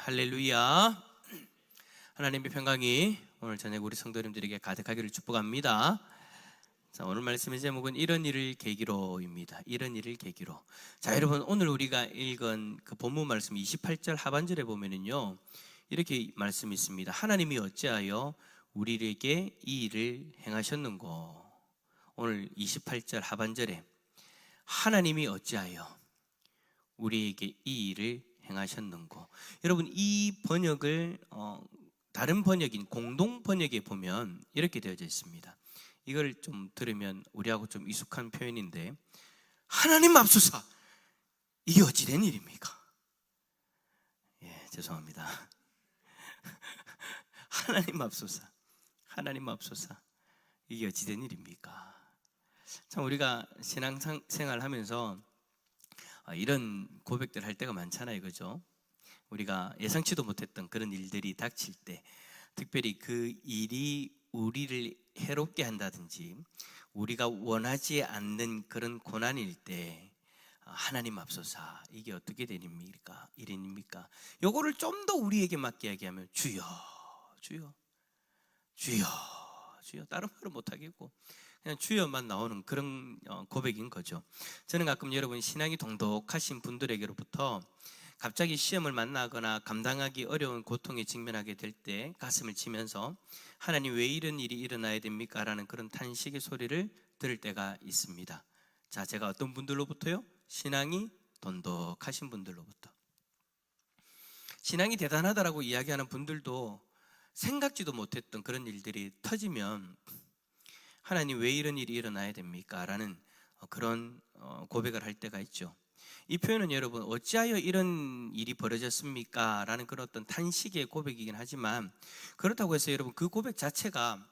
할렐루야. 하나님의 평강이 오늘 저녁 우리 성도님들에게 가득하기를 축복합니다. 자, 오늘 말씀의 제목은 이런 일을 계기로입니다. 이런 일을 계기로. 자, 여러분, 오늘 우리가 읽은 그 본문 말씀 28절 하반절에 보면은요, 이렇게 말씀이 있습니다. 하나님이 어찌하여 우리에게 이 일을 행하셨는고. 오늘 28절 하반절에 하나님이 어찌하여 우리에게 이 일을 행하셨는고. 여러분, 이 번역을 다른 번역인 공동 번역에 보면 이렇게 되어져 있습니다. 이걸 좀 들으면 우리하고 좀 익숙한 표현인데, 하나님 맙소사, 이게 어찌 된 일입니까? 예, 죄송합니다. 하나님 맙소사, 하나님 맙소사, 이게 어찌 된 일입니까? 참, 우리가 신앙생활 하면서 이런 고백들 할 때가 많잖아요, 그죠? 우리가 예상치도 못했던 그런 일들이 닥칠 때, 특별히 그 일이 우리를 해롭게 한다든지 우리가 원하지 않는 그런 고난일 때, 하나님 앞서사, 이게 어떻게 된 일입니까? 요거를 좀 더 우리에게 맞게 이야기하면 주여, 주여, 주여, 주여, 다른 말은 못하겠고 그냥 주여만 나오는 그런 고백인 거죠. 저는 가끔 여러분, 신앙이 동독하신 분들에게로부터 갑자기 시험을 만나거나 감당하기 어려운 고통에 직면하게 될 때 가슴을 치면서 하나님, 왜 이런 일이 일어나야 됩니까? 라는 그런 탄식의 소리를 들을 때가 있습니다. 자, 제가 어떤 분들로부터요? 신앙이 돈독하신 분들로부터. 신앙이 대단하다라고 이야기하는 분들도 생각지도 못했던 그런 일들이 터지면 하나님, 왜 이런 일이 일어나야 됩니까? 라는 그런 고백을 할 때가 있죠. 이 표현은 여러분, 어찌하여 이런 일이 벌어졌습니까? 라는 그런 어떤 탄식의 고백이긴 하지만, 그렇다고 해서 여러분, 그 고백 자체가,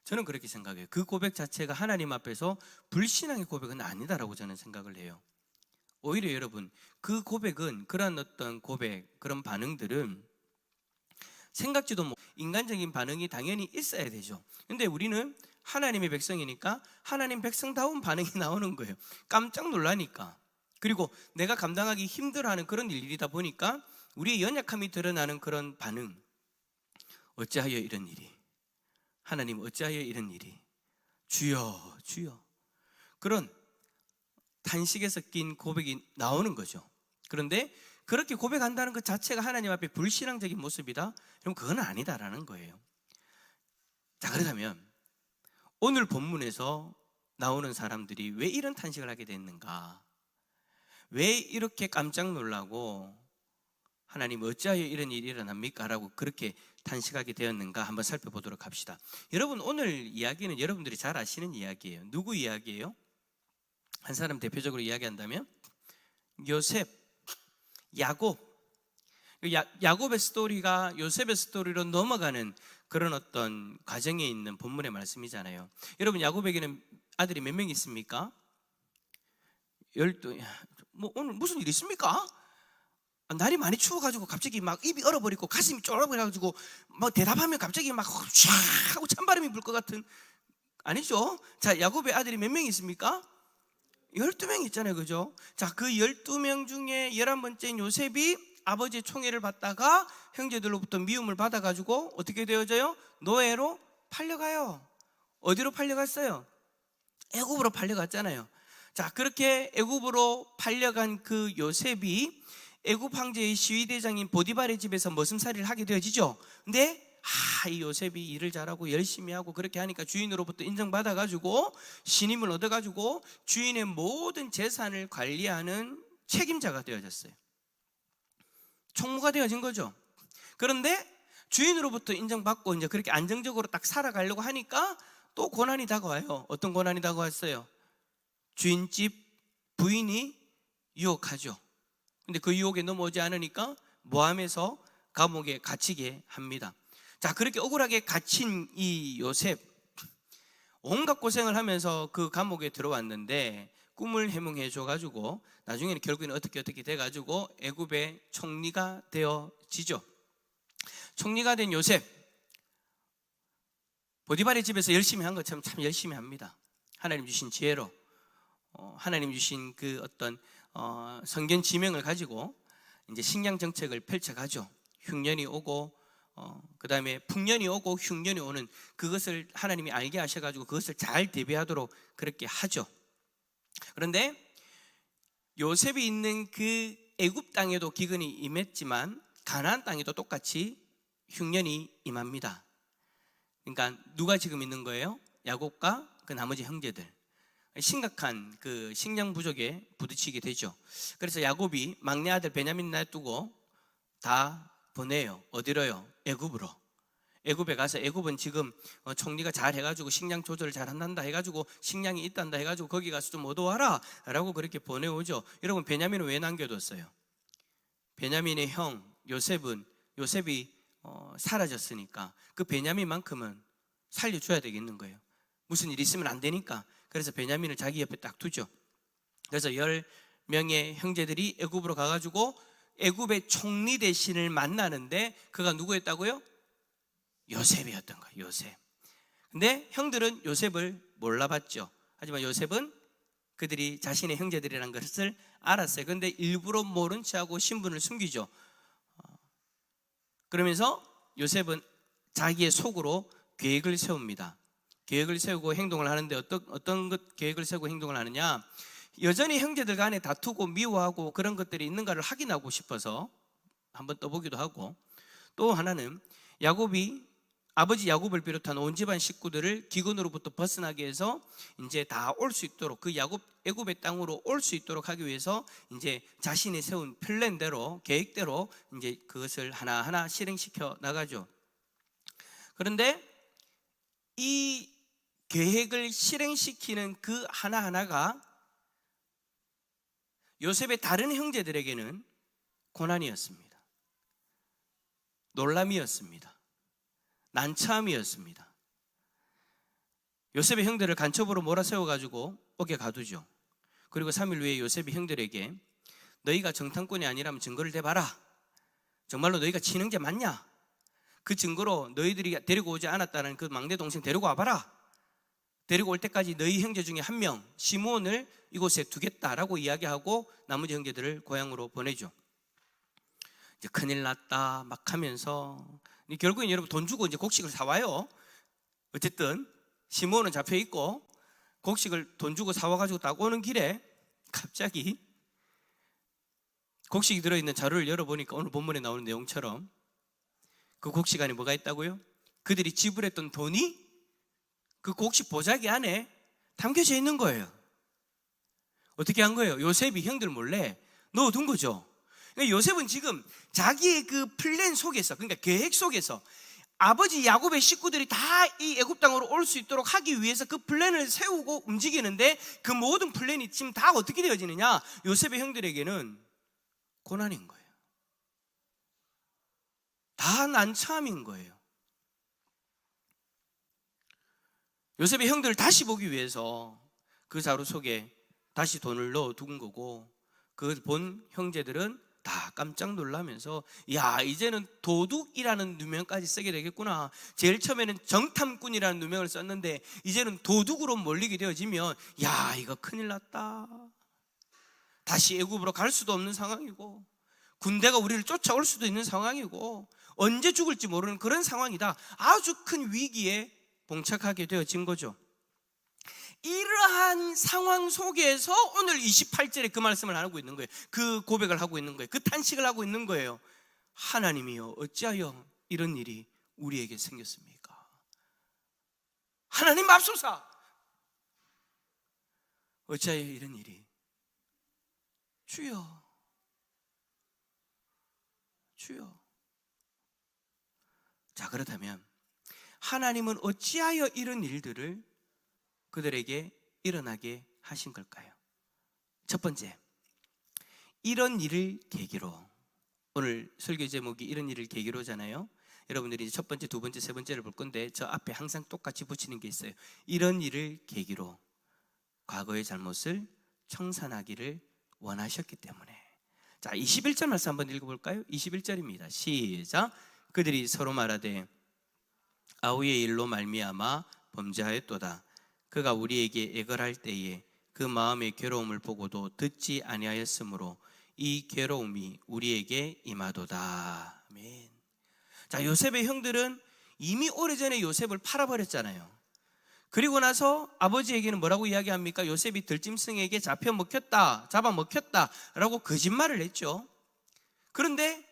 저는 그렇게 생각해요. 그 고백 자체가 하나님 앞에서 불신앙의 고백은 아니다라고 저는 생각을 해요. 오히려 여러분, 그 고백은, 그런 어떤 고백, 그런 반응들은 생각지도 못, 인간적인 반응이 당연히 있어야 되죠. 근데 우리는 하나님의 백성이니까 하나님 백성다운 반응이 나오는 거예요. 깜짝 놀라니까. 그리고 내가 감당하기 힘들어하는 그런 일이다 보니까 우리의 연약함이 드러나는 그런 반응. 어찌하여 이런 일이, 하나님 어찌하여 이런 일이, 주여, 주여, 그런 탄식에 섞인 고백이 나오는 거죠. 그런데 그렇게 고백한다는 것 자체가 하나님 앞에 불신앙적인 모습이다? 그럼 그건 아니다라는 거예요. 자, 그렇다면 오늘 본문에서 나오는 사람들이 왜 이런 탄식을 하게 됐는가? 왜 이렇게 깜짝 놀라고 하나님 어찌하여 이런 일이 일어납니까? 라고 그렇게 탄식하게 되었는가 한번 살펴보도록 합시다. 여러분, 오늘 이야기는 여러분들이 잘 아시는 이야기예요. 누구 이야기예요? 한 사람 대표적으로 이야기한다면 요셉, 야곱. 야곱의 스토리가 요셉의 스토리로 넘어가는 그런 어떤 과정에 있는 본문의 말씀이잖아요. 여러분, 야곱에게는 아들이 몇 명 있습니까? 12. 뭐 오늘 무슨 일 있습니까? 날이 많이 추워가지고 갑자기 막 입이 얼어버리고 가슴이 쫄아버려가지고 막 대답하면 갑자기 막 쫙 하고 찬바람이 불 것 같은, 아니죠? 자, 야곱의 아들이 몇 명 있습니까? 12명 있잖아요, 그죠? 자, 그 12명 중에 11번째인 요셉이 아버지의 총애를 받다가 형제들로부터 미움을 받아가지고 어떻게 되어져요? 노예로 팔려가요. 어디로 팔려갔어요? 애굽으로 팔려갔잖아요. 자, 그렇게 애굽으로 팔려간 그 요셉이 애굽 황제의 시위대장인 보디발의 집에서 머슴살이를 하게 되어지죠. 근데 이 요셉이 일을 잘하고 열심히 하고 그렇게 하니까 주인으로부터 인정받아가지고 신임을 얻어가지고 주인의 모든 재산을 관리하는 책임자가 되어졌어요. 총무가 되어진 거죠. 그런데 주인으로부터 인정받고 이제 그렇게 안정적으로 딱 살아가려고 하니까 또 고난이 다가와요. 어떤 고난이 다가왔어요? 주인집 부인이 유혹하죠. 근데 그 유혹에 넘어오지 않으니까 모함해서 감옥에 갇히게 합니다. 자, 그렇게 억울하게 갇힌 이 요셉, 온갖 고생을 하면서 그 감옥에 들어왔는데 꿈을 해몽해 줘가지고 나중에는 결국에는 어떻게 돼가지고 애굽의 총리가 되어지죠. 총리가 된 요셉, 보디발의 집에서 열심히 한 것처럼 참 열심히 합니다. 하나님 주신 지혜로, 하나님 주신 그 어떤 성견 지명을 가지고 이제 식량 정책을 펼쳐가죠. 흉년이 오고 그 다음에 풍년이 오고 흉년이 오는 그것을 하나님이 알게 하셔가지고 그것을 잘 대비하도록 그렇게 하죠. 그런데 요셉이 있는 그 애굽 땅에도 기근이 임했지만 가나안 땅에도 똑같이 흉년이 임합니다. 그러니까 누가 지금 있는 거예요? 야곱과 그 나머지 형제들. 심각한 그 식량 부족에 부딪히게 되죠. 그래서 야곱이 막내 아들 베냐민 놔두고 다 보내요. 어디로요? 애굽으로. 애굽에 가서, 애굽은 지금 총리가 잘 해가지고 식량 조절을 잘 한단다 해가지고 식량이 있단다 해가지고 거기 가서 좀 얻어와라 라고 그렇게 보내오죠. 여러분, 베냐민은 왜 남겨뒀어요? 베냐민의 형 요셉이 사라졌으니까 그 베냐민만큼은 살려줘야 되겠는 거예요. 무슨 일 있으면 안 되니까. 그래서 베냐민을 자기 옆에 딱 두죠. 그래서 10명의 형제들이 애굽으로 가가지고 애굽의 총리 대신을 만나는데 그가 누구였다고요? 요셉이었던 거예요. 요셉. 근데 형들은 요셉을 몰라봤죠. 하지만 요셉은 그들이 자신의 형제들이라는 것을 알았어요. 그런데 일부러 모른 체하고 신분을 숨기죠. 그러면서 요셉은 자기의 속으로 계획을 세웁니다. 계획을 세우고 행동을 하는데 어떤 계획을 세우고 행동을 하느냐? 여전히 형제들 간에 다투고 미워하고 그런 것들이 있는가를 확인하고 싶어서 한번 떠보기도 하고, 또 하나는 아버지 야곱을 비롯한 온 집안 식구들을 기근으로부터 벗어나게 해서 이제 다 올 수 있도록, 그 애굽의 땅으로 올 수 있도록 하기 위해서 이제 자신이 세운 플랜대로, 계획대로 이제 그것을 하나하나 실행시켜 나가죠. 그런데 이 계획을 실행시키는 그 하나하나가 요셉의 다른 형제들에게는 고난이었습니다. 놀람이었습니다. 난처함이었습니다. 요셉의 형들을 간첩으로 몰아세워가지고 옥에 가두죠. 그리고 3일 후에 요셉이 형들에게 너희가 정탐꾼이 아니라면 증거를 대봐라. 정말로 너희가 진흥자 맞냐? 그 증거로 너희들이 데리고 오지 않았다는 그 막내 동생 데리고 와봐라. 데리고 올 때까지 너희 형제 중에 한 명, 시므온을 이곳에 두겠다라고 이야기하고 나머지 형제들을 고향으로 보내죠. 이제 큰일 났다 막 하면서 결국엔 여러분 돈 주고 이제 곡식을 사와요. 어쨌든 시므온은 잡혀 있고 곡식을 돈 주고 사와가지고 딱 오는 길에 갑자기 곡식이 들어있는 자루를 열어보니까 오늘 본문에 나오는 내용처럼 그 곡식 안에 뭐가 있다고요? 그들이 지불했던 돈이 그 곡식 보자기 안에 담겨져 있는 거예요. 어떻게 한 거예요? 요셉이 형들 몰래 넣어둔 거죠. 그러니까 요셉은 지금 자기의 그 플랜 속에서, 그러니까 계획 속에서 아버지 야곱의 식구들이 다 이 애굽 땅으로 올 수 있도록 하기 위해서 그 플랜을 세우고 움직이는데 그 모든 플랜이 지금 다 어떻게 되어지느냐? 요셉의 형들에게는 고난인 거예요. 다 난처함인 거예요. 요셉의 형들을 다시 보기 위해서 그 자루 속에 다시 돈을 넣어둔 거고, 그 본 형제들은 다 깜짝 놀라면서 야, 이제는 도둑이라는 누명까지 쓰게 되겠구나. 제일 처음에는 정탐꾼이라는 누명을 썼는데 이제는 도둑으로 몰리게 되어지면 야, 이거 큰일 났다. 다시 애굽으로 갈 수도 없는 상황이고 군대가 우리를 쫓아올 수도 있는 상황이고 언제 죽을지 모르는 그런 상황이다. 아주 큰 위기에 봉착하게 되어진 거죠. 이러한 상황 속에서 오늘 28절에 그 말씀을 하고 있는 거예요. 그 고백을 하고 있는 거예요. 그 탄식을 하고 있는 거예요. 하나님이여, 어찌하여 이런 일이 우리에게 생겼습니까? 하나님 맙소사, 어찌하여 이런 일이. 주여, 주여. 자, 그렇다면 하나님은 어찌하여 이런 일들을 그들에게 일어나게 하신 걸까요? 첫 번째, 이런 일을 계기로. 오늘 설교 제목이 이런 일을 계기로잖아요. 여러분들이 첫 번째, 두 번째, 세 번째를 볼 건데 저 앞에 항상 똑같이 붙이는 게 있어요. 이런 일을 계기로 과거의 잘못을 청산하기를 원하셨기 때문에. 자, 21절 말씀 한번 읽어볼까요? 21절입니다. 시작. 그들이 서로 말하되 아우의 일로 말미암아 범죄하였도다. 그가 우리에게 애걸할 때에 그 마음의 괴로움을 보고도 듣지 아니하였으므로 이 괴로움이 우리에게 임하도다. 아멘. 자, 요셉의 형들은 이미 오래전에 요셉을 팔아버렸잖아요. 그리고 나서 아버지에게는 뭐라고 이야기합니까? 요셉이 들짐승에게 잡아먹혔다 라고 거짓말을 했죠. 그런데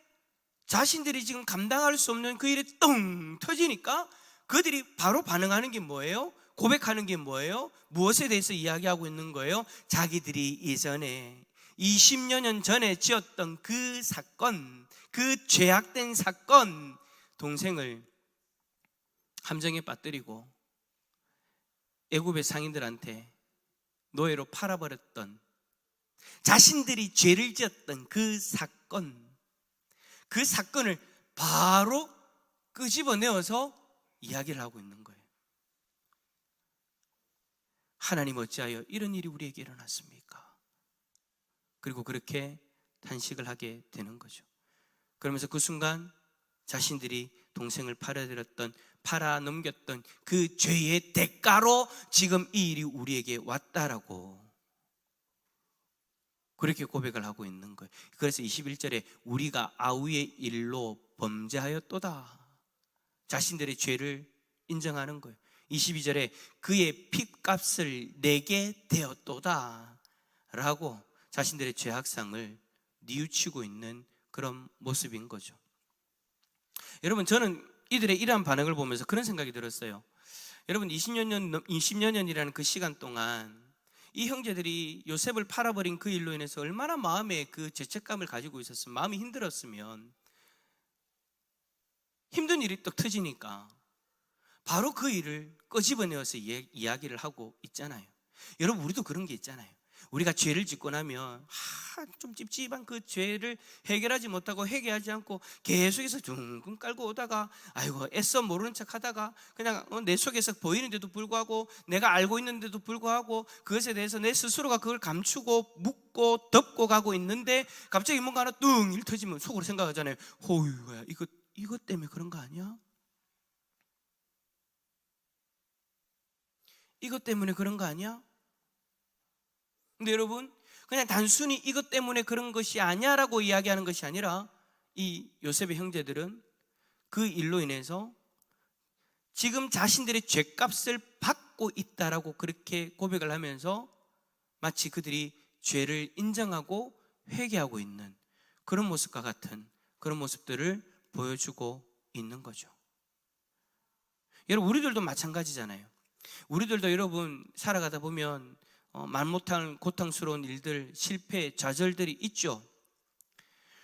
자신들이 지금 감당할 수 없는 그 일이 똥 터지니까 그들이 바로 반응하는 게 뭐예요? 고백하는 게 뭐예요? 무엇에 대해서 이야기하고 있는 거예요? 자기들이 예전에 20여 년 전에 지었던 그 사건, 그 죄악된 사건, 동생을 함정에 빠뜨리고 애굽의 상인들한테 노예로 팔아버렸던, 자신들이 죄를 지었던 그 사건을 바로 끄집어내어서 이야기를 하고 있는 거예요. 하나님 어찌하여 이런 일이 우리에게 일어났습니까? 그리고 그렇게 탄식을 하게 되는 거죠. 그러면서 그 순간 자신들이 동생을 팔아 넘겼던 그 죄의 대가로 지금 이 일이 우리에게 왔다라고 그렇게 고백을 하고 있는 거예요. 그래서 21절에 우리가 아우의 일로 범죄하였도다, 자신들의 죄를 인정하는 거예요. 22절에 그의 핏값을 내게 되었도다 라고 자신들의 죄악상을 뉘우치고 있는 그런 모습인 거죠. 여러분, 저는 이들의 이러한 반응을 보면서 그런 생각이 들었어요. 여러분, 20여 년이라는 그 시간 동안 이 형제들이 요셉을 팔아버린 그 일로 인해서 얼마나 마음에 그 죄책감을 가지고 있었으면, 마음이 힘들었으면, 힘든 일이 떡 터지니까 바로 그 일을 끄집어내어서 이야기를 하고 있잖아요. 여러분, 우리도 그런 게 있잖아요. 우리가 죄를 짓고 나면 좀 찝찝한 그 죄를 해결하지 못하고 회개하지 않고 계속해서 둥근 깔고 오다가 아이고 애써 모르는 척 하다가 그냥 내 속에서 보이는데도 불구하고, 내가 알고 있는데도 불구하고 그것에 대해서 내 스스로가 그걸 감추고 묻고 덮고 가고 있는데 갑자기 뭔가 하나 뚱 일 터지면 속으로 생각하잖아요. 호유야, 이것 때문에 그런 거 아니야? 이것 때문에 그런 거 아니야? 근데 여러분, 그냥 단순히 이것 때문에 그런 것이 아니야라고 이야기하는 것이 아니라 이 요셉의 형제들은 그 일로 인해서 지금 자신들의 죄값을 받고 있다라고 그렇게 고백을 하면서 마치 그들이 죄를 인정하고 회개하고 있는 그런 모습과 같은 그런 모습들을 보여주고 있는 거죠. 여러분, 우리들도 마찬가지잖아요. 우리들도 여러분 살아가다 보면 말 못할 고통스러운 일들, 실패, 좌절들이 있죠.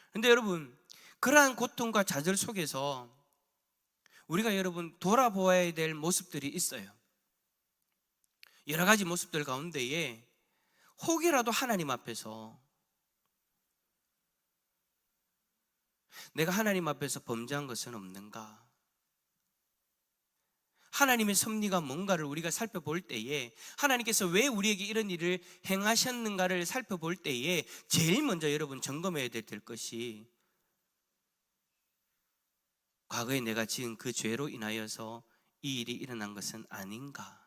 그런데 여러분, 그러한 고통과 좌절 속에서 우리가 여러분 돌아보아야 될 모습들이 있어요. 여러 가지 모습들 가운데에 혹이라도 하나님 앞에서 내가 하나님 앞에서 범죄한 것은 없는가, 하나님의 섭리가 뭔가를 우리가 살펴볼 때에, 하나님께서 왜 우리에게 이런 일을 행하셨는가를 살펴볼 때에 제일 먼저 여러분 점검해야 될 것이 과거에 내가 지은 그 죄로 인하여서 이 일이 일어난 것은 아닌가.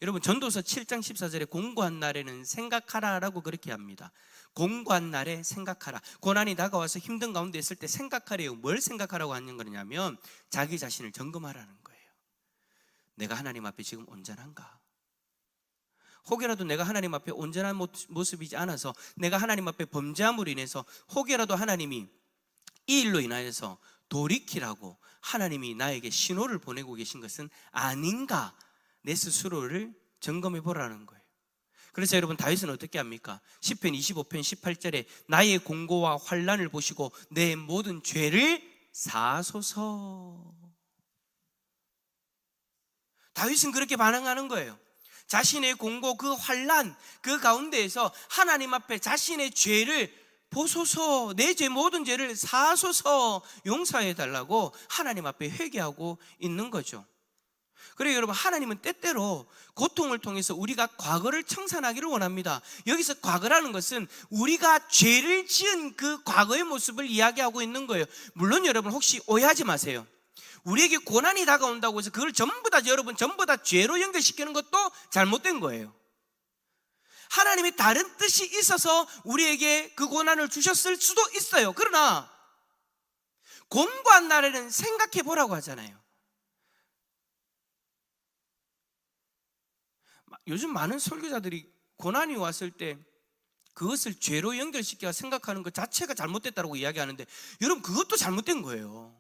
여러분, 전도서 7장 14절에 공고한 날에는 생각하라라고 그렇게 합니다. 공고한 날에 생각하라. 고난이 다가와서 힘든 가운데 있을 때 생각하래요. 뭘 생각하라고 하는 거냐면 자기 자신을 점검하라는 거예요. 내가 하나님 앞에 지금 온전한가? 혹여라도 내가 하나님 앞에 온전한 모습이지 않아서 내가 하나님 앞에 범죄함으로 인해서 혹여라도 하나님이 이 일로 인하여서 돌이키라고 하나님이 나에게 신호를 보내고 계신 것은 아닌가, 내 스스로를 점검해 보라는 거예요. 그래서 여러분, 다윗은 어떻게 합니까? 시편 25편 18절에 나의 공고와 환난을 보시고 내 모든 죄를 사소서. 다윗은 그렇게 반응하는 거예요. 자신의 공고, 그 환난, 그 가운데에서 하나님 앞에 자신의 죄를 보소서, 내 죄 모든 죄를 사소서, 용서해 달라고 하나님 앞에 회개하고 있는 거죠. 그래요, 여러분, 하나님은 때때로 고통을 통해서 우리가 과거를 청산하기를 원합니다. 여기서 과거라는 것은 우리가 죄를 지은 그 과거의 모습을 이야기하고 있는 거예요. 물론 여러분, 혹시 오해하지 마세요. 우리에게 고난이 다가온다고 해서 그걸 전부 다 죄로 연결시키는 것도 잘못된 거예요. 하나님이 다른 뜻이 있어서 우리에게 그 고난을 주셨을 수도 있어요. 그러나 공고한 날에는 생각해 보라고 하잖아요. 요즘 많은 설교자들이 고난이 왔을 때 그것을 죄로 연결시켜 생각하는 것 자체가 잘못됐다고 이야기하는데, 여러분 그것도 잘못된 거예요.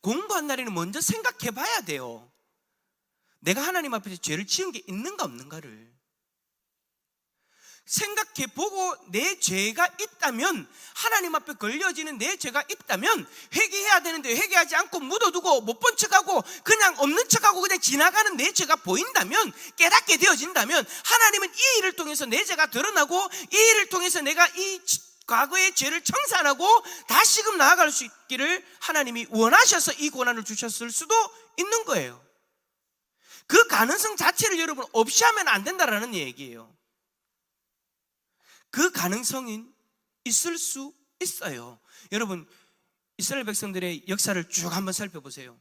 공부한 날에는 먼저 생각해 봐야 돼요. 내가 하나님 앞에서 죄를 지은 게 있는가 없는가를 생각해 보고, 내 죄가 있다면, 하나님 앞에 걸려지는 내 죄가 있다면 회개해야 되는데 회개하지 않고 묻어두고 못 본 척하고 그냥 없는 척하고 그냥 지나가는 내 죄가 보인다면, 깨닫게 되어진다면, 하나님은 이 일을 통해서 내 죄가 드러나고 이 일을 통해서 내가 이 과거의 죄를 청산하고 다시금 나아갈 수 있기를 하나님이 원하셔서 이 고난을 주셨을 수도 있는 거예요. 그 가능성 자체를 여러분 없이 하면 안 된다라는 얘기예요. 그 가능성이 있을 수 있어요. 여러분, 이스라엘 백성들의 역사를 쭉 한번 살펴보세요.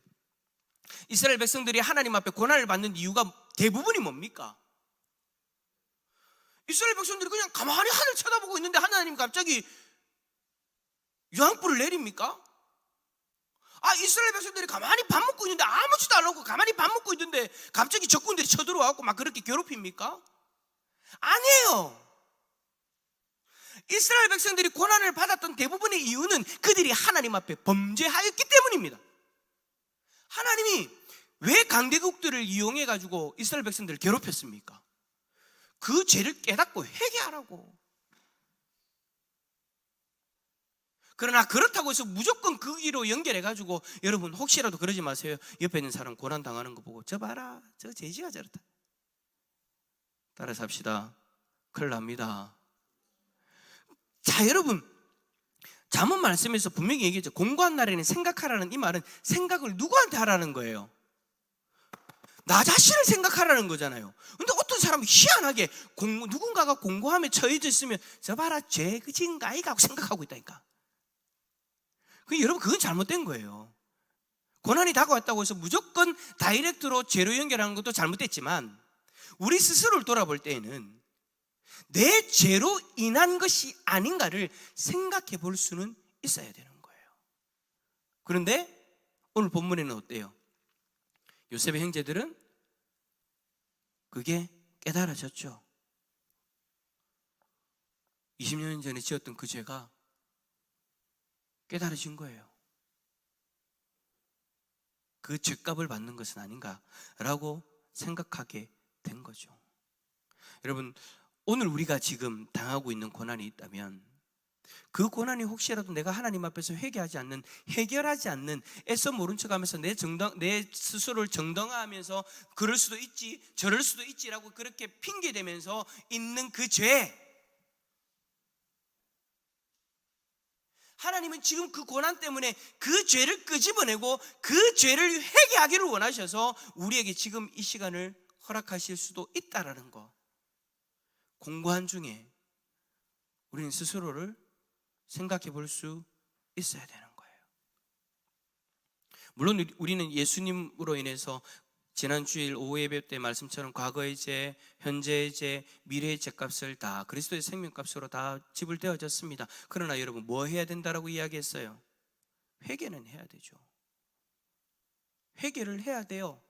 이스라엘 백성들이 하나님 앞에 고난을 받는 이유가 대부분이 뭡니까? 이스라엘 백성들이 그냥 가만히 하늘 쳐다보고 있는데 하나님 갑자기 유황불을 내립니까? 이스라엘 백성들이 가만히 밥 먹고 있는데, 아무것도 안 하고 가만히 밥 먹고 있는데 갑자기 적군들이 쳐들어와서 막 그렇게 괴롭힙니까? 아니에요. 이스라엘 백성들이 고난을 받았던 대부분의 이유는 그들이 하나님 앞에 범죄하였기 때문입니다. 하나님이 왜 강대국들을 이용해 가지고 이스라엘 백성들을 괴롭혔습니까? 그 죄를 깨닫고 회개하라고. 그러나 그렇다고 해서 무조건 그 길로 연결해 가지고, 여러분 혹시라도 그러지 마세요. 옆에 있는 사람 고난 당하는 거 보고 저 봐라, 저 돼지가 저렇다, 따라서 합시다. 큰일 납니다. 자, 여러분, 잠언 말씀에서 분명히 얘기했죠. 공고한 날에는 생각하라는 이 말은 생각을 누구한테 하라는 거예요? 나 자신을 생각하라는 거잖아요. 근데 어떤 사람이 희한하게 누군가가 공고함에 처해져 있으면 저 봐라, 죄 그진가 아이가 하고 생각하고 있다니까. 여러분, 그건 잘못된 거예요. 고난이 다가왔다고 해서 무조건 다이렉트로 죄로 연결하는 것도 잘못됐지만, 우리 스스로를 돌아볼 때에는 내 죄로 인한 것이 아닌가를 생각해 볼 수는 있어야 되는 거예요. 그런데 오늘 본문에는 어때요? 요셉의 형제들은 그게 깨달아졌죠. 20년 전에 지었던 그 죄가 깨달아진 거예요. 그 죄값을 받는 것은 아닌가라고 생각하게 된 거죠. 여러분, 오늘 우리가 지금 당하고 있는 고난이 있다면, 그 고난이 혹시라도 내가 하나님 앞에서 회개하지 않는, 해결하지 않는, 애써 모른 척하면서 내 스스로를 정당화하면서 그럴 수도 있지 저럴 수도 있지라고 그렇게 핑계대면서 있는 그 죄, 하나님은 지금 그 고난 때문에 그 죄를 끄집어내고 그 죄를 회개하기를 원하셔서 우리에게 지금 이 시간을 허락하실 수도 있다라는 거, 공고한 중에 우리는 스스로를 생각해 볼 수 있어야 되는 거예요. 물론 우리는 예수님으로 인해서 지난 주일 오후 예배 때 말씀처럼 과거의 죄, 현재의 죄, 미래의 죄값을 다 그리스도의 생명값으로 다 지불되어졌습니다. 그러나 여러분, 뭐 해야 된다라고 이야기했어요? 회개는 해야 되죠. 회개를 해야 돼요.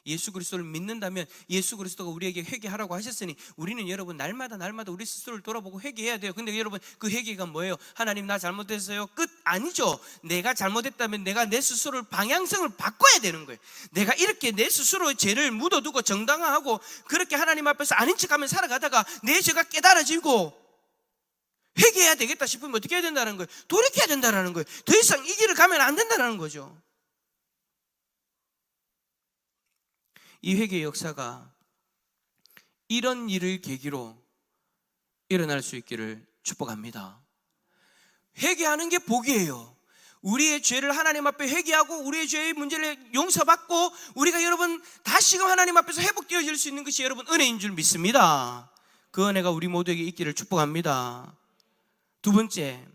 예수 그리스도를 믿는다면 예수 그리스도가 우리에게 회개하라고 하셨으니 우리는 여러분 날마다 우리 스스로를 돌아보고 회개해야 돼요. 근데 여러분, 그 회개가 뭐예요? 하나님 나 잘못했어요, 끝? 아니죠. 내가 잘못했다면 내가 내 스스로를 방향성을 바꿔야 되는 거예요. 내가 이렇게 내 스스로의 죄를 묻어두고 정당화하고 그렇게 하나님 앞에서 아닌 척하면 살아가다가 내 죄가 깨달아지고 회개해야 되겠다 싶으면 어떻게 해야 된다는 거예요? 돌이켜야 된다는 거예요. 더 이상 이 길을 가면 안 된다는 거죠. 이 회개의 역사가 이런 일을 계기로 일어날 수 있기를 축복합니다. 회개하는 게 복이에요. 우리의 죄를 하나님 앞에 회개하고 우리의 죄의 문제를 용서받고 우리가 여러분 다시금 하나님 앞에서 회복되어질 수 있는 것이 여러분 은혜인 줄 믿습니다. 그 은혜가 우리 모두에게 있기를 축복합니다. 두 번째,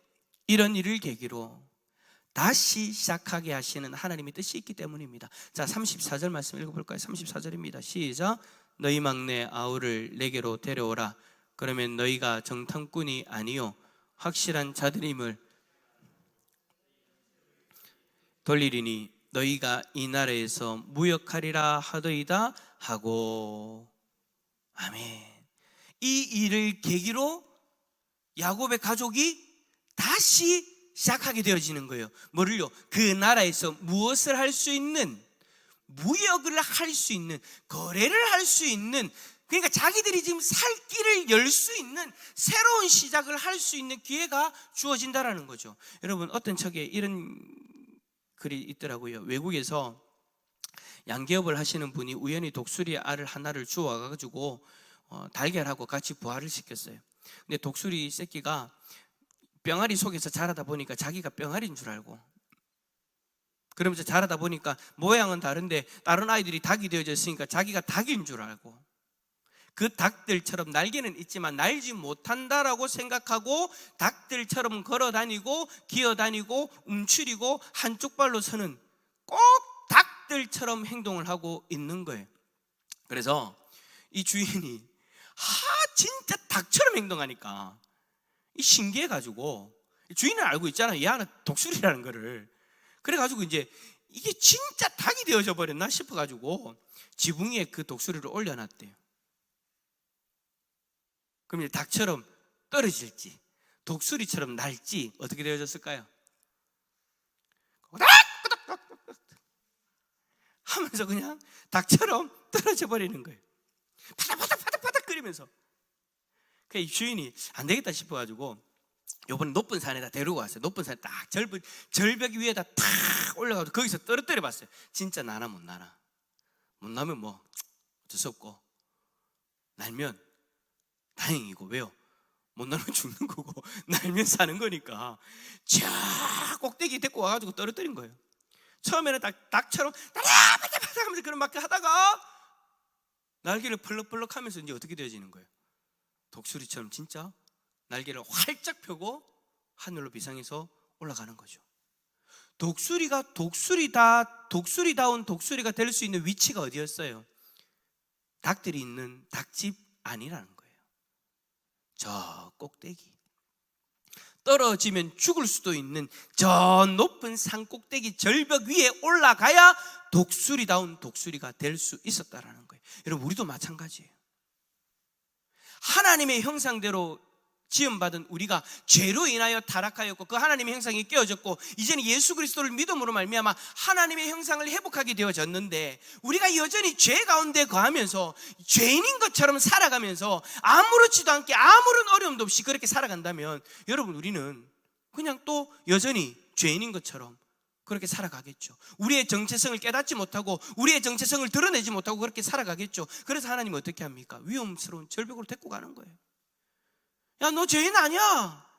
이런 일을 계기로 다시 시작하게 하시는 하나님의 뜻이 있기 때문입니다. 자, 34절 말씀 읽어볼까요? 34절입니다. 시작. 너희 막내 아우를 내게로 데려오라. 그러면 너희가 정탐꾼이 아니요 확실한 자들임을 돌리리니 너희가 이 나라에서 무역하리라 하더이다 하고. 아멘. 이 일을 계기로 야곱의 가족이 다시 시작하게 되어지는 거예요. 뭐를요? 그 나라에서 무엇을 할 수 있는, 무역을 할 수 있는, 거래를 할 수 있는, 그러니까 자기들이 지금 살 길을 열 수 있는 새로운 시작을 할 수 있는 기회가 주어진다라는 거죠. 여러분, 어떤 책에 이런 글이 있더라고요. 외국에서 양계업을 하시는 분이 우연히 독수리 알을 하나를 주워가지고 달걀하고 같이 부화를 시켰어요. 근데 독수리 새끼가 병아리 속에서 자라다 보니까 자기가 병아리인 줄 알고, 그러면서 자라다 보니까 모양은 다른데 다른 아이들이 닭이 되어져 있으니까 자기가 닭인 줄 알고, 그 닭들처럼 날개는 있지만 날지 못한다라고 생각하고 닭들처럼 걸어다니고 기어다니고 움츠리고 한쪽 발로 서는 꼭 닭들처럼 행동을 하고 있는 거예요. 그래서 이 주인이 진짜 닭처럼 행동하니까 신기해가지고, 주인은 알고 있잖아, 얘 하나 독수리라는 거를. 그래가지고 이제 이게 진짜 닭이 되어져 버렸나 싶어가지고 지붕 위에 그 독수리를 올려놨대요. 그럼 이제 닭처럼 떨어질지 독수리처럼 날지 어떻게 되어졌을까요? 하면서 그냥 닭처럼 떨어져 버리는 거예요. 파닥파닥 거리면서. 그 주인이 안 되겠다 싶어가지고 요번에 높은 산에다 데리고 왔어요. 높은 산에 딱 절벽 위에다 탁 올라가서 거기서 떨어뜨려 봤어요. 진짜 나나 못 나나. 못 나면 뭐 어쩔 수 없고, 날면 다행이고. 왜요? 못 나면 죽는 거고 날면 사는 거니까 쫙 꼭대기 데리고 와가지고 떨어뜨린 거예요. 처음에는 닭처럼 바닥바닥 하면서 그런 막 하다가 날개를 펄럭펄럭 하면서 이제 어떻게 되어지는 거예요? 독수리처럼 진짜 날개를 활짝 펴고 하늘로 비상해서 올라가는 거죠. 독수리가 독수리다운 독수리가 될 수 있는 위치가 어디였어요? 닭들이 있는 닭집 아니라는 거예요. 저 꼭대기, 떨어지면 죽을 수도 있는 저 높은 산 꼭대기 절벽 위에 올라가야 독수리다운 독수리가 될 수 있었다라는 거예요. 여러분, 우리도 마찬가지예요. 하나님의 형상대로 지음받은 우리가 죄로 인하여 타락하였고 그 하나님의 형상이 깨어졌고 이제는 예수 그리스도를 믿음으로 말미암아 하나님의 형상을 회복하게 되어졌는데, 우리가 여전히 죄 가운데 거하면서 죄인인 것처럼 살아가면서 아무렇지도 않게 아무런 어려움도 없이 그렇게 살아간다면 여러분, 우리는 그냥 또 여전히 죄인인 것처럼 그렇게 살아가겠죠. 우리의 정체성을 깨닫지 못하고 우리의 정체성을 드러내지 못하고 그렇게 살아가겠죠. 그래서 하나님은 어떻게 합니까? 위험스러운 절벽으로 데리고 가는 거예요. 야, 너 죄인 아니야.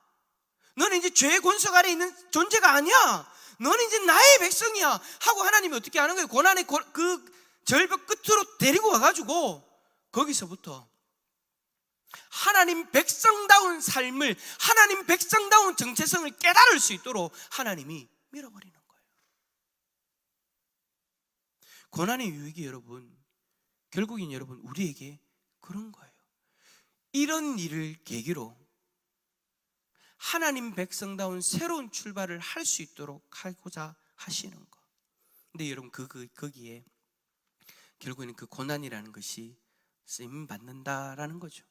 너는 이제 죄의 권석 아래 있는 존재가 아니야. 너는 이제 나의 백성이야 하고 하나님이 어떻게 하는 거예요? 고난의 그 절벽 끝으로 데리고 와가지고 거기서부터 하나님 백성다운 삶을, 하나님 백성다운 정체성을 깨달을 수 있도록 하나님이 밀어버리는 거예요. 고난의 유익이 여러분, 결국엔 여러분 우리에게 그런 거예요. 이런 일을 계기로 하나님 백성다운 새로운 출발을 할 수 있도록 하고자 하시는 것. 근데 여러분, 거기에 결국에는 그 고난이라는 것이 쓰임 받는다라는 거죠.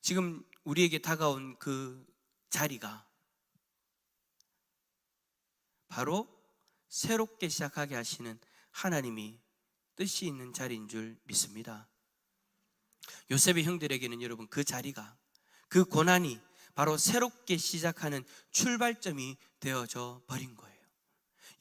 지금 우리에게 다가온 그 자리가 바로 새롭게 시작하게 하시는 하나님이 뜻이 있는 자리인 줄 믿습니다. 요셉의 형들에게는 여러분, 그 자리가, 그 고난이 바로 새롭게 시작하는 출발점이 되어져 버린 거예요.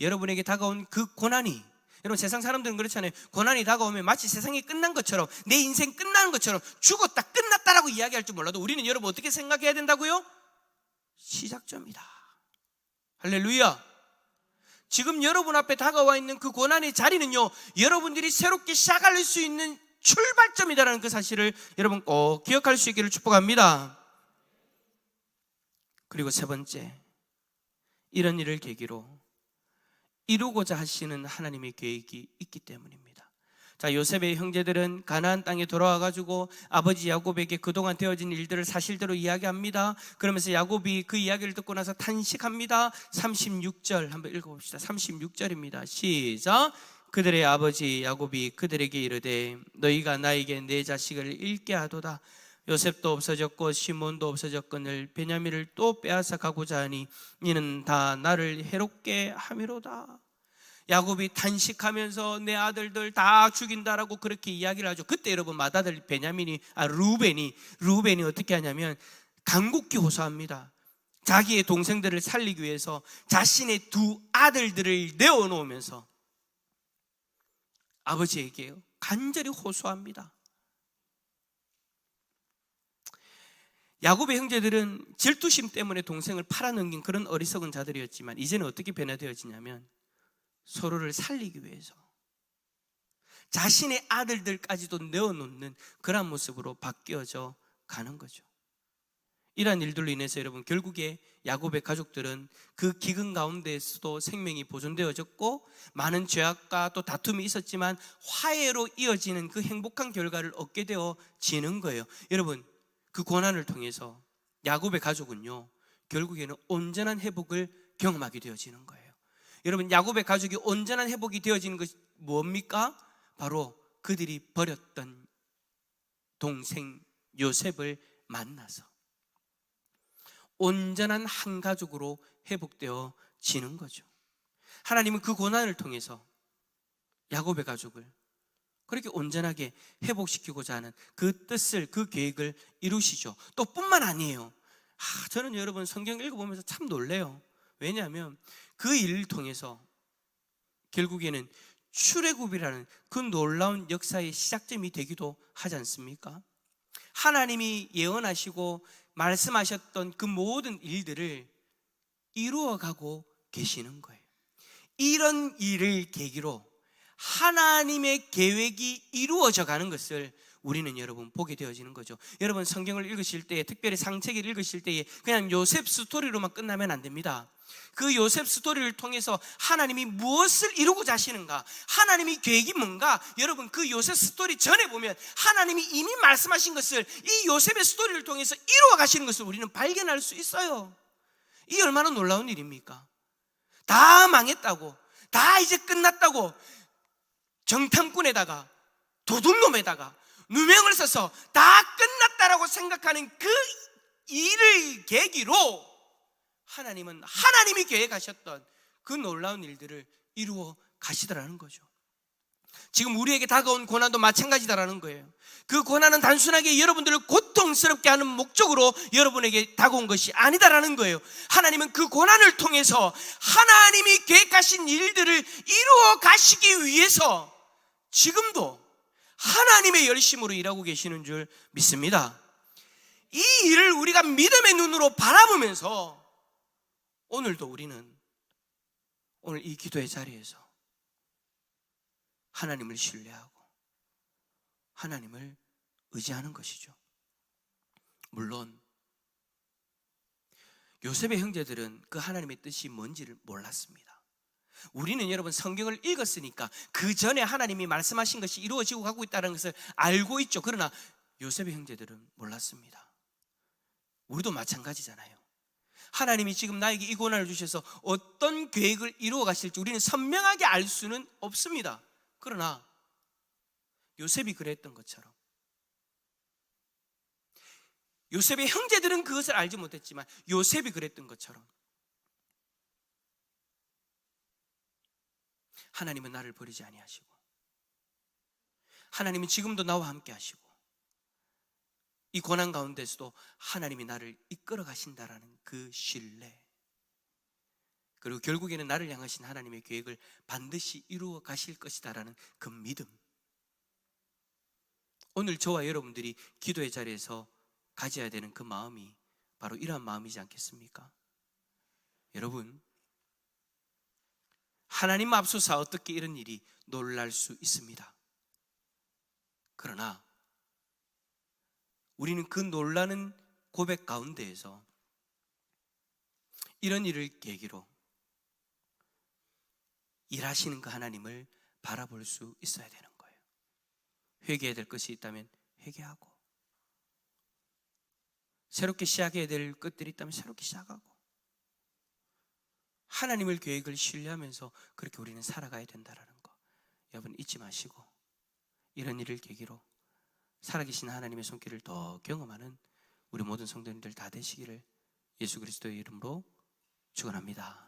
여러분에게 다가온 그 고난이, 여러분 세상 사람들은 그렇잖아요. 고난이 다가오면 마치 세상이 끝난 것처럼, 내 인생 끝나는 것처럼, 죽었다 끝났다라고 이야기할 줄 몰라도 우리는 여러분 어떻게 생각해야 된다고요? 시작점이다. 할렐루야. 지금 여러분 앞에 다가와 있는 그 고난의 자리는요, 여러분들이 새롭게 시작할 수 있는 출발점이다라는 그 사실을 여러분 꼭 기억할 수 있기를 축복합니다. 그리고 세 번째, 이런 일을 계기로 이루고자 하시는 하나님의 계획이 있기 때문입니다. 자, 요셉의 형제들은 가나안 땅에 돌아와 가지고 아버지 야곱에게 그동안 되어진 일들을 사실대로 이야기합니다. 그러면서 야곱이 그 이야기를 듣고 나서 탄식합니다. 36절 한번 읽어봅시다. 36절입니다. 시작. 그들의 아버지 야곱이 그들에게 이르되 너희가 나에게 내 자식을 잃게 하도다. 요셉도 없어졌고 시몬도 없어졌거늘 베냐민을 또 빼앗아 가고자 하니 이는 다 나를 해롭게 함이로다. 야곱이 탄식하면서 내 아들들 다 죽인다라고 그렇게 이야기를 하죠. 그때 여러분 맏아들 루벤이 어떻게 하냐면 간곡히 호소합니다. 자기의 동생들을 살리기 위해서 자신의 두 아들들을 내어놓으면서 아버지에게 간절히 호소합니다. 야곱의 형제들은 질투심 때문에 동생을 팔아넘긴 그런 어리석은 자들이었지만 이제는 어떻게 변화되어지냐면 서로를 살리기 위해서 자신의 아들들까지도 내어놓는 그런 모습으로 바뀌어져 가는 거죠. 이러한 일들로 인해서 여러분 결국에 야곱의 가족들은 그 기근 가운데에서도 생명이 보존되어졌고 많은 죄악과 또 다툼이 있었지만 화해로 이어지는 그 행복한 결과를 얻게 되어지는 거예요. 여러분 그 고난을 통해서 야곱의 가족은요 결국에는 온전한 회복을 경험하게 되어지는 거예요. 여러분 야곱의 가족이 온전한 회복이 되어지는 것이 뭡니까? 바로 그들이 버렸던 동생 요셉을 만나서 온전한 한 가족으로 회복되어지는 거죠. 하나님은 그 고난을 통해서 야곱의 가족을 그렇게 온전하게 회복시키고자 하는 그 뜻을, 그 계획을 이루시죠. 또 뿐만 아니에요. 저는 여러분 성경 읽어보면서 참 놀래요. 왜냐하면 그 일을 통해서 결국에는 출애굽이라는 그 놀라운 역사의 시작점이 되기도 하지 않습니까? 하나님이 예언하시고 말씀하셨던 그 모든 일들을 이루어가고 계시는 거예요. 이런 일을 계기로 하나님의 계획이 이루어져 가는 것을 우리는 여러분 보게 되어지는 거죠. 여러분 성경을 읽으실 때, 특별히 상책을 읽으실 때에 그냥 요셉 스토리로만 끝나면 안 됩니다. 그 요셉 스토리를 통해서 하나님이 무엇을 이루고자 하시는가, 하나님의 계획이 뭔가, 여러분 그 요셉 스토리 전에 보면 하나님이 이미 말씀하신 것을 이 요셉의 스토리를 통해서 이루어 가시는 것을 우리는 발견할 수 있어요. 이 얼마나 놀라운 일입니까? 다 망했다고, 다 이제 끝났다고 정탐꾼에다가 도둑놈에다가 누명을 써서 다 끝났다라고 생각하는 그 일을 계기로 하나님은 하나님이 계획하셨던 그 놀라운 일들을 이루어 가시더라는 거죠. 지금 우리에게 다가온 고난도 마찬가지다라는 거예요. 그 고난은 단순하게 여러분들을 고통스럽게 하는 목적으로 여러분에게 다가온 것이 아니다라는 거예요. 하나님은 그 고난을 통해서 하나님이 계획하신 일들을 이루어 가시기 위해서 지금도 하나님의 열심으로 일하고 계시는 줄 믿습니다. 이 일을 우리가 믿음의 눈으로 바라보면서 오늘도 우리는 오늘 이 기도의 자리에서 하나님을 신뢰하고 하나님을 의지하는 것이죠. 물론 요셉의 형제들은 그 하나님의 뜻이 뭔지를 몰랐습니다. 우리는 여러분 성경을 읽었으니까 그 전에 하나님이 말씀하신 것이 이루어지고 가고 있다는 것을 알고 있죠. 그러나 요셉의 형제들은 몰랐습니다. 우리도 마찬가지잖아요. 하나님이 지금 나에게 이 고난을 주셔서 어떤 계획을 이루어 가실지 우리는 선명하게 알 수는 없습니다. 그러나 요셉이 그랬던 것처럼 요셉의 형제들은 그것을 알지 못했지만 요셉이 그랬던 것처럼 하나님은 나를 버리지 아니하시고 하나님은 지금도 나와 함께 하시고 이 고난 가운데서도 하나님이 나를 이끌어 가신다라는 그 신뢰, 그리고 결국에는 나를 향하신 하나님의 계획을 반드시 이루어 가실 것이다라는 그 믿음, 오늘 저와 여러분들이 기도의 자리에서 가져야 되는 그 마음이 바로 이러한 마음이지 않겠습니까? 여러분, 하나님 앞서서 어떻게 이런 일이 놀랄 수 있습니다. 그러나 우리는 그 놀라는 고백 가운데에서 이런 일을 계기로 일하시는 그 하나님을 바라볼 수 있어야 되는 거예요. 회개해야 될 것이 있다면 회개하고, 새롭게 시작해야 될 것들이 있다면 새롭게 시작하고, 하나님의 계획을 신뢰하면서 그렇게 우리는 살아가야 된다라는 거 여러분 잊지 마시고, 이런 일을 계기로 살아계신 하나님의 손길을 더 경험하는 우리 모든 성도님들 다 되시기를 예수 그리스도의 이름으로 축원합니다.